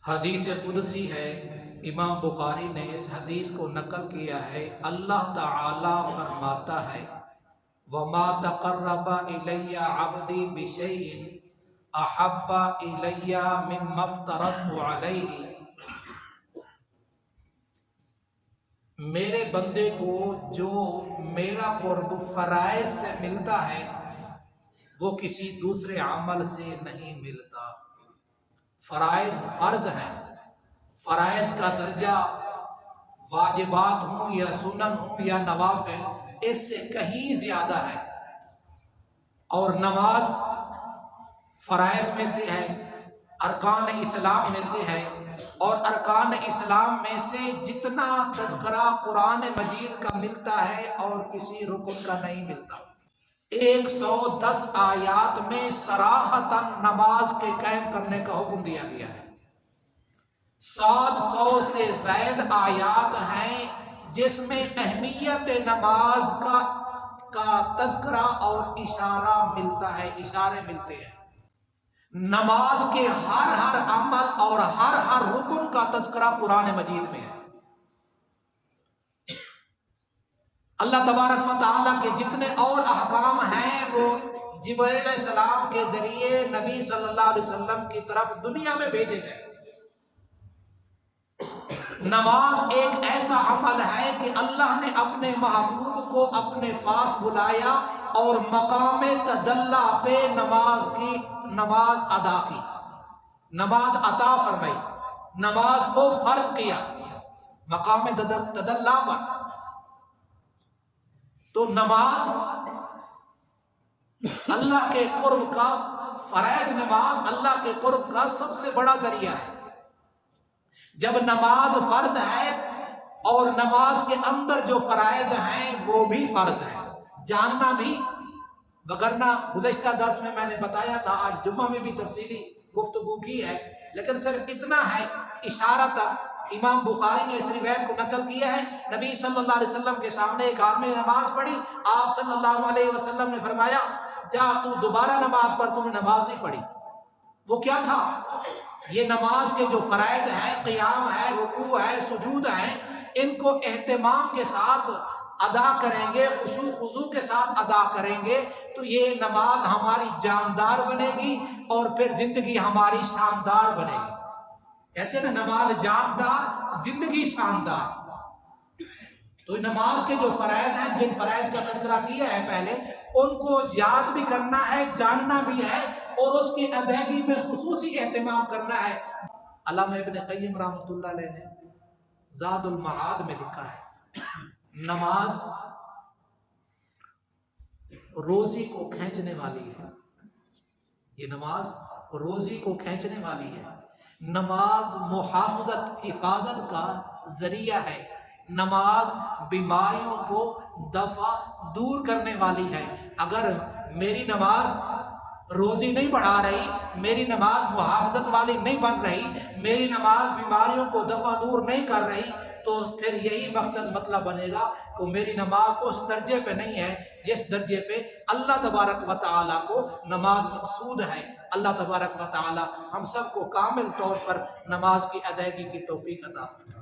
حدیث قدسی ہے، امام بخاری نے اس حدیث کو نقل کیا ہے۔ اللہ تعالی فرماتا ہے وَمَا تَقَرَّبَ إِلَيَّ عَبْدِي بِشَيْءٍ أَحَبَّ إِلَيَّ مِمَّا افْتَرَضْتُ عَلَيْهِ۔ میرے بندے کو جو میرا قرب فرائض سے ملتا ہے وہ کسی دوسرے عمل سے نہیں ملتا۔ فرائض فرض ہیں، فرائض کا درجہ واجبات ہوں یا سنن ہوں یا نوافل اس سے کہیں زیادہ ہے، اور نماز فرائض میں سے ہے، ارکان اسلام میں سے ہے، اور ارکان اسلام میں سے جتنا تذکرہ قرآن مجید کا ملتا ہے اور کسی رکن کا نہیں ملتا۔ 110 آیات میں صراحتاً نماز کے قائم کرنے کا حکم دیا گیا ہے۔ 700 سے زائد آیات ہیں جس میں اہمیت نماز کا تذکرہ اور اشارہ ملتا ہے، اشارے ملتے ہیں۔ نماز کے ہر عمل اور ہر رکن کا تذکرہ قرآن مجید میں ہے۔ اللہ تبارک و تعالیٰ کے جتنے اور احکام ہیں وہ جبرائیل علیہ السلام کے ذریعے نبی صلی اللہ علیہ وسلم کی طرف دنیا میں بھیجے گئے۔ نماز ایک ایسا عمل ہے کہ اللہ نے اپنے محبوب کو اپنے پاس بلایا اور مقام تدلی پہ نماز ادا کی، نماز عطا فرمائی، نماز کو فرض کیا مقام تدلی پر۔ تو نماز اللہ کے قرب کا، فرائض نماز اللہ کے قرب کا سب سے بڑا ذریعہ ہے۔ جب نماز فرض ہے اور نماز کے اندر جو فرائض ہیں وہ بھی فرض ہیں، جاننا بھی، وگرنہ گزشتہ درس میں میں نے بتایا تھا، آج جمعہ میں بھی تفصیلی گفتگو کی ہے، لیکن صرف اتنا ہے اشارہ۔ امام بخاری نے اس روایت کو نقل کیا ہے، نبی صلی اللہ علیہ وسلم کے سامنے ایک آدمی نے نماز پڑھی، آپ صلی اللہ علیہ وسلم نے فرمایا جا تو دوبارہ نماز پڑھ، تم نے نماز نہیں پڑھی۔ وہ کیا تھا؟ یہ نماز کے جو فرائض ہیں، قیام ہے، رکوع ہے، سجود ہیں، ان کو اہتمام کے ساتھ ادا کریں گے، خشوع خضوع کے ساتھ ادا کریں گے تو یہ نماز ہماری جاندار بنے گی اور پھر زندگی ہماری شاندار بنے گی۔ کہتے ہیں نا، نماز جاندار، زندگی شاندار۔ تو نماز کے جو فرائض ہیں، جن فرائض کا تذکرہ کیا ہے پہلے، ان کو یاد بھی کرنا ہے، جاننا بھی ہے، اور اس کی ادائیگی میں خصوصی اہتمام کرنا ہے۔ علامہ ابن قیم رحمۃ اللہ علیہ نے زاد المعاد میں لکھا ہے، نماز روزی کو کھینچنے والی ہے۔ یہ نماز روزی کو کھینچنے والی ہے، نماز محافظت، حفاظت کا ذریعہ ہے، نماز بیماریوں کو دور کرنے والی ہے۔ اگر میری نماز روزی نہیں بڑھا رہی، میری نماز محافظت والی نہیں بن رہی، میری نماز بیماریوں کو دور نہیں کر رہی، تو پھر یہی مقصد مطلب بنے گا کہ میری نماز اس درجے پہ نہیں ہے جس درجے پہ اللہ تبارک و تعالیٰ کو نماز مقصود ہے۔ اللہ تبارک و تعالیٰ ہم سب کو کامل طور پر نماز کی ادائیگی کی توفیق عطا فرمائے۔